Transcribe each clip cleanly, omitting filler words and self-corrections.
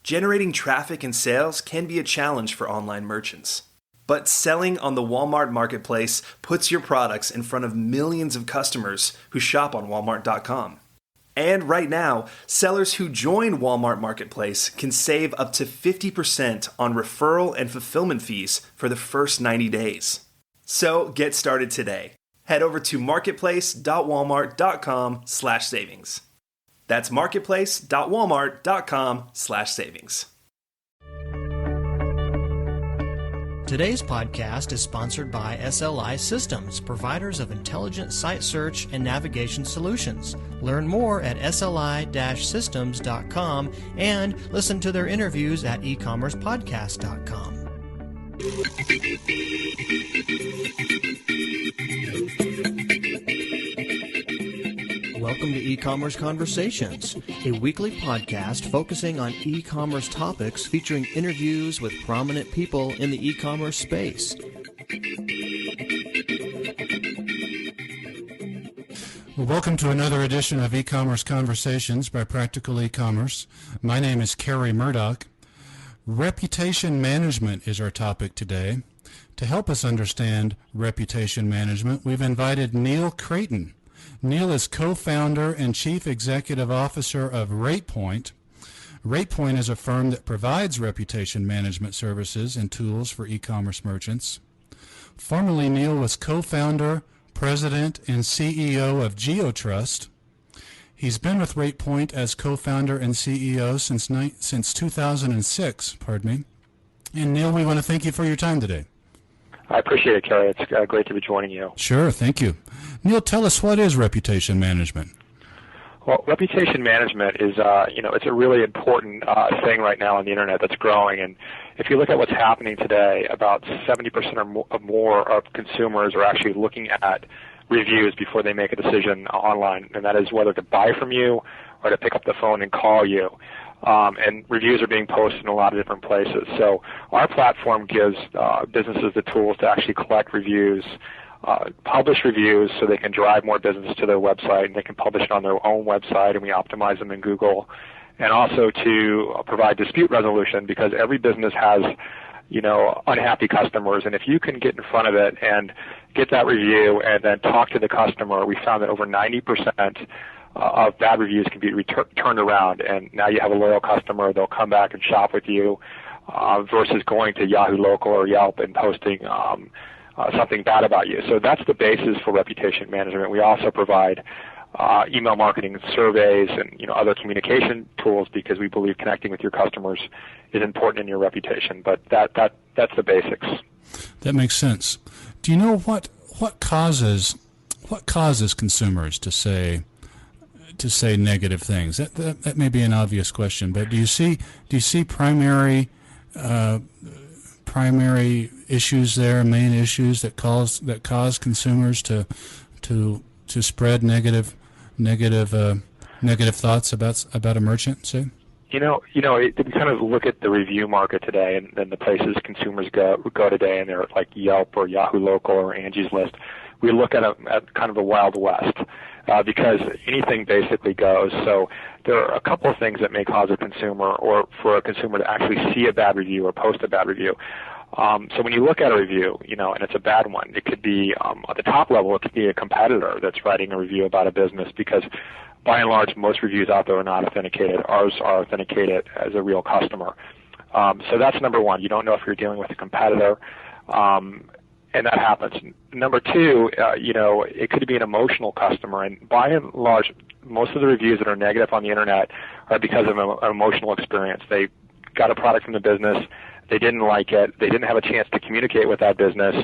Generating traffic and sales can be a challenge for online merchants. But selling on the Walmart Marketplace puts your products in front of millions of customers who shop on Walmart.com. And right now, sellers who join Walmart Marketplace can save up to 50% on referral and fulfillment fees for the first 90 days. So get started today. Head over to marketplace.walmart.com/savings. That's marketplace.walmart.com/savings. Today's podcast is sponsored by SLI Systems, providers of intelligent site search and navigation solutions. Learn more at sli-systems.com and listen to their interviews at ecommercepodcast.com. Welcome to E-Commerce Conversations, a weekly podcast focusing on e-commerce topics featuring interviews with prominent people in the e-commerce space. Well, welcome to another edition of E-Commerce Conversations by Practical E-Commerce. My name is Kerry Murdoch. Reputation management is our topic today. To help us understand reputation management, we've invited Neil Creighton. Neil is co-founder and chief executive officer of RatePoint. RatePoint is a firm that provides reputation management services and tools for e-commerce merchants. Formerly, Neil was co-founder, president, and CEO of GeoTrust. He's been with RatePoint as co-founder and CEO since 2006. And Neil, we want to thank you for your time today. I appreciate it, Kerry. It's great to be joining you. Sure, thank you. Neil, tell us, what is reputation management? Well, reputation management is, it's a really important thing right now on the internet that's growing. And if you look at what's happening today, about 70% or more of consumers are actually looking at reviews before they make a decision online, and that is whether to buy from you or to pick up the phone and call you. And reviews are being posted in a lot of different places. So our platform gives businesses the tools to actually collect reviews, publish reviews so they can drive more business to their website, and they can publish it on their own website, and we optimize them in Google. And also to provide dispute resolution, because every business has unhappy customers, and if you can get in front of it and get that review and then talk to the customer, we found that over 90% of bad reviews can be turned around, and now you have a loyal customer. They'll come back and shop with you versus going to Yahoo Local or Yelp and posting something bad about you. So that's the basis for reputation management. We also provide email marketing surveys and other communication tools, because we believe connecting with your customers is important in your reputation. But that's the basics. That makes sense. Do you know what causes consumers to say negative things? That may be an obvious question, but do you see primary issues there, main issues that cause consumers to spread negative thoughts about a merchant, say? We kind of look at the review market today, and the places consumers go today, and they're like Yelp or Yahoo Local or Angie's List. We look at kind of a Wild West, because anything basically goes. So there are a couple of things that may cause a consumer, or for a consumer to actually see a bad review or post a bad review. So when you look at a review, and it's a bad one, it could be at the top level, it could be a competitor that's writing a review about a business, because by and large, most reviews out there are not authenticated. Ours are authenticated as a real customer. So that's number one. You don't know if you're dealing with a competitor, and that happens. Number two, it could be an emotional customer, and by and large, most of the reviews that are negative on the internet are because of an emotional experience. They got a product from the business, they didn't like it, they didn't have a chance to communicate with that business,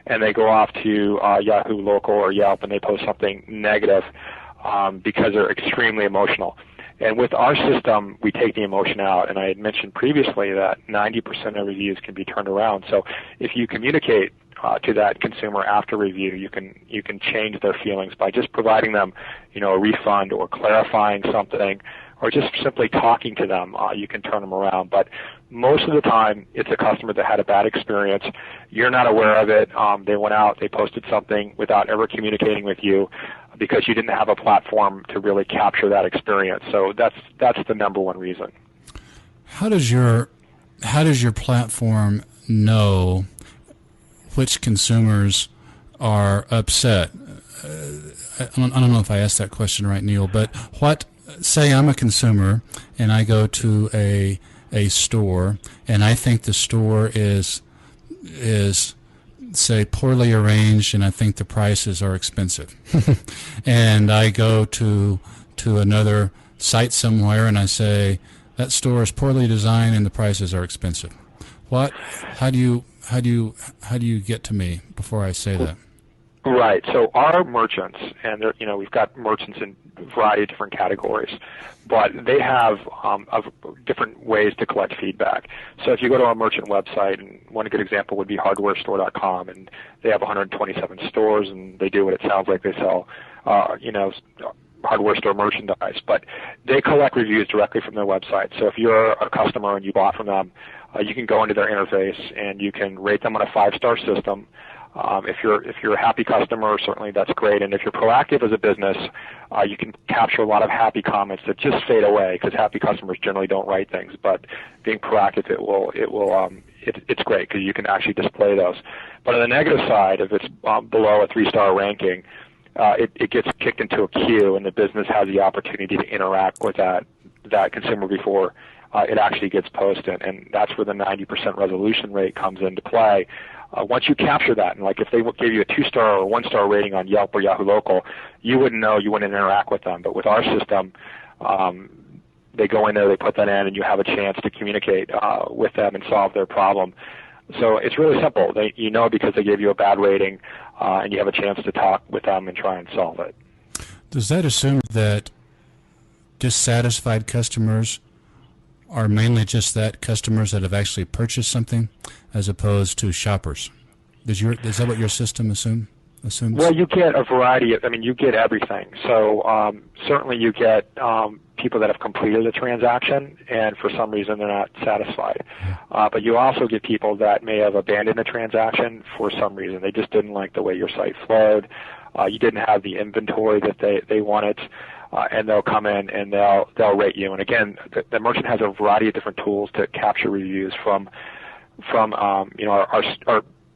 and they go off to Yahoo Local or Yelp and they post something negative because they're extremely emotional. And with our system, we take the emotion out, and I had mentioned previously that 90% of reviews can be turned around. So if you communicate to that consumer after review, you can change their feelings by just providing them, a refund or clarifying something, or just simply talking to them. You can turn them around. But most of the time, it's a customer that had a bad experience. You're not aware of it. They went out, they posted something without ever communicating with you, because you didn't have a platform to really capture that experience. So that's the number one reason. How does your platform know which consumers are upset? I don't know if I asked that question right, Neil, but say I'm a consumer and I go to a store and I think the store is say poorly arranged and I think the prices are expensive. And I go to another site somewhere and I say that store is poorly designed and the prices are expensive. How do you get to me before I say that? Right. So our merchants, and we've got merchants in a variety of different categories, but they have different ways to collect feedback. So if you go to our merchant website, and one good example would be hardwarestore.com, and they have 127 stores, and they do what it sounds like they sell, hardware store merchandise. But they collect reviews directly from their website. So if you're a customer and you bought from them, you can go into their interface and you can rate them on a 5-star system. If you're a happy customer, certainly that's great. And if you're proactive as a business, you can capture a lot of happy comments that just fade away because happy customers generally don't write things. But being proactive, it's great because you can actually display those. But on the negative side, if it's below a 3-star ranking, it gets kicked into a queue, and the business has the opportunity to interact with that consumer before it actually gets posted. And that's where the 90% resolution rate comes into play. Once you capture that, and like if they gave you a 2-star or 1-star rating on Yelp or Yahoo Local, you wouldn't know, you wouldn't interact with them. But with our system, they go in there, they put that in, and you have a chance to communicate with them and solve their problem. So it's really simple. You know because they gave you a bad rating, and you have a chance to talk with them and try and solve it. Does that assume that dissatisfied customers are mainly just that, customers that have actually purchased something, as opposed to shoppers? Is that what your system assumes? Well, you get a variety you get everything. So certainly you get people that have completed the transaction and for some reason they're not satisfied. But you also get people that may have abandoned the transaction for some reason. They just didn't like the way your site flowed. You didn't have the inventory that they wanted. And they'll come in and they'll rate you. And again, the merchant has a variety of different tools to capture reviews from our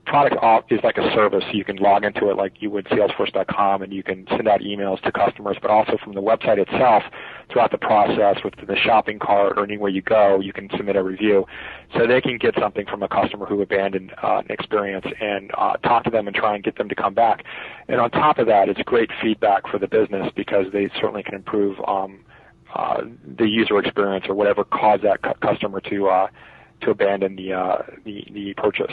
product is like a service. You can log into it like you would Salesforce.com, and you can send out emails to customers, but also from the website itself throughout the process with the shopping cart or anywhere you go, you can submit a review. So they can get something from a customer who abandoned an experience and talk to them and try and get them to come back. And on top of that, it's great feedback for the business because they certainly can improve the user experience or whatever caused that customer to abandon the purchase.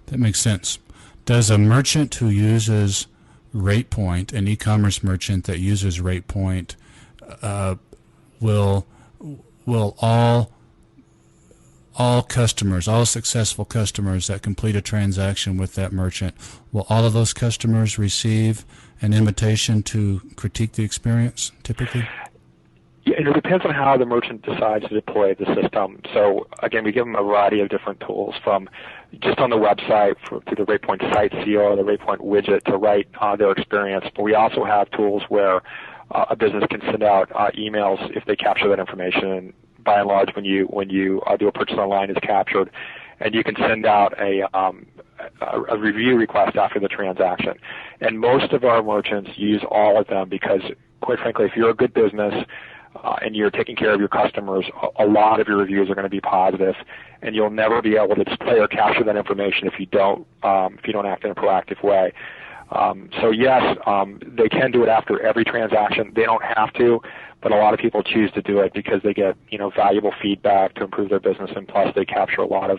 That makes sense. Does a merchant who uses RatePoint, an e-commerce merchant that uses RatePoint, will all customers, all successful customers that complete a transaction with that merchant, will all of those customers receive an invitation to critique the experience typically? Yeah, it depends on how the merchant decides to deploy the system. So again, we give them a variety of different tools from just on the website through the RatePoint site seal or the RatePoint widget to write their experience. But we also have tools where a business can send out emails if they capture that information. And by and large, when you do a purchase online, is captured, and you can send out a review request after the transaction. And most of our merchants use all of them because, quite frankly, if you're a good business and you're taking care of your customers, a lot of your reviews are going to be positive, and you'll never be able to display or capture that information if you don't act in a proactive way. So yes, they can do it after every transaction. They don't have to, but a lot of people choose to do it because they get valuable feedback to improve their business, and plus they capture a lot of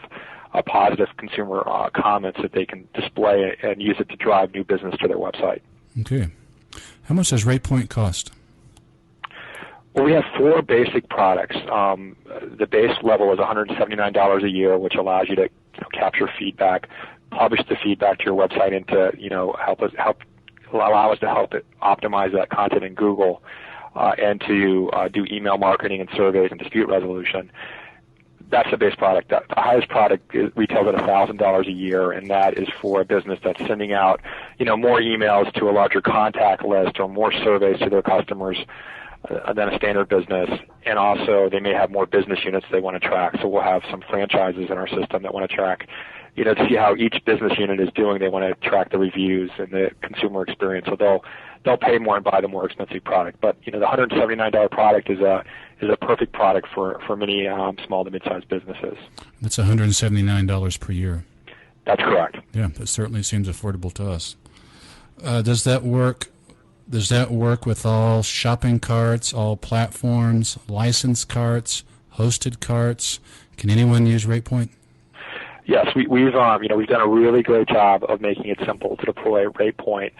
positive consumer comments that they can display and use it to drive new business to their website. Okay. How much does RatePoint cost? Well, we have 4 basic products. The base level is $179 a year, which allows you to capture feedback, publish the feedback to your website, and to allow us to help it optimize that content in Google, and to do email marketing and surveys and dispute resolution. That's the base product. The highest product retails at $1,000 a year, and that is for a business that's sending out more emails to a larger contact list or more surveys to their customers. than a standard business, and also they may have more business units they want to track. So we'll have some franchises in our system that want to track, to see how each business unit is doing. They want to track the reviews and the consumer experience. So they'll pay more and buy the more expensive product. But the $179 product is a perfect product for many small to mid-sized businesses. That's $179 per year. That's correct. Yeah, that certainly seems affordable to us. Does that work? Does that work with all shopping carts, all platforms, licensed carts, hosted carts? Can anyone use RatePoint? Yes, we've done a really great job of making it simple to deploy RatePoint.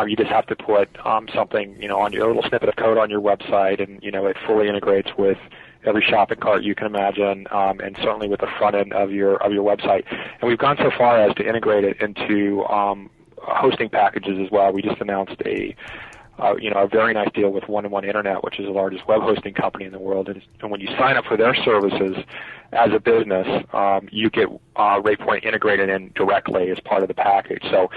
You just have to put something, on your little snippet of code on your website, and it fully integrates with every shopping cart you can imagine, and certainly with the front end of your website. And we've gone so far as to integrate it into hosting packages as well. We just announced a very nice deal with 1-to-1 Internet, which is the largest web hosting company in the world. And when you sign up for their services as a business, you get RatePoint integrated in directly as part of the package. So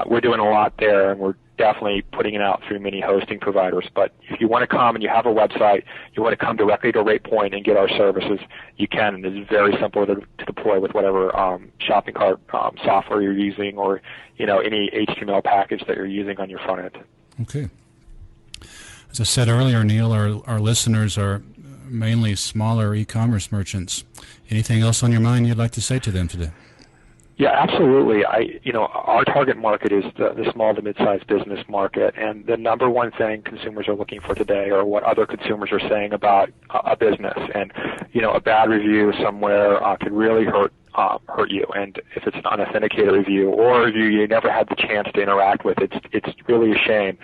we're doing a lot there, and we're definitely putting it out through many hosting providers. But if you want to come and you have a website, you want to come directly to RatePoint and get our services, you can. And it's very simple to deploy with whatever shopping cart software you're using, or any HTML package that you're using on your front end. Okay. As I said earlier, Neil, our listeners are mainly smaller e-commerce merchants. Anything else on your mind you'd like to say to them today? Yeah, absolutely. Our target market is the small to mid-sized business market, and the number one thing consumers are looking for today are what other consumers are saying about a business. And a bad review somewhere could really hurt you. And if it's an unauthenticated review or a review you never had the chance to interact with, it's really a shame.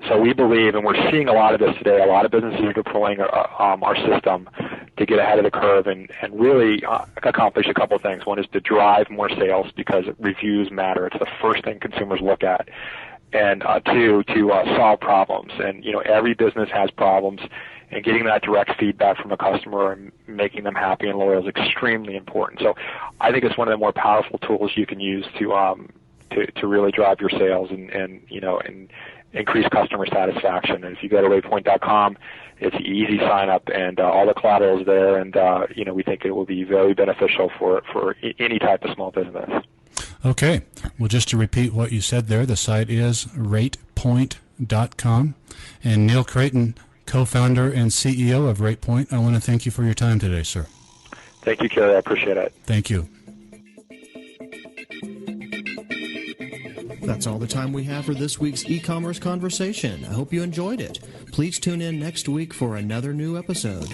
So we believe, and we're seeing a lot of this today, a lot of businesses are deploying our system to get ahead of the curve and really accomplish a couple of things. One is to drive more sales, because reviews matter. It's the first thing consumers look at. And two, to solve problems. And every business has problems, and getting that direct feedback from a customer and making them happy and loyal is extremely important. So I think it's one of the more powerful tools you can use to really drive your sales and increase customer satisfaction. And if you go to ratepoint.com, it's an easy sign up, and all the collateral is there, and we think it will be very beneficial for any type of small business. Okay. Well, just to repeat what you said there, the site is ratepoint.com. And Neil Creighton, co-founder and CEO of RatePoint, I want to thank you for your time today, sir. Thank you, Kerry. I appreciate it. Thank you. That's all the time we have for this week's e-commerce conversation. I hope you enjoyed it. Please tune in next week for another new episode.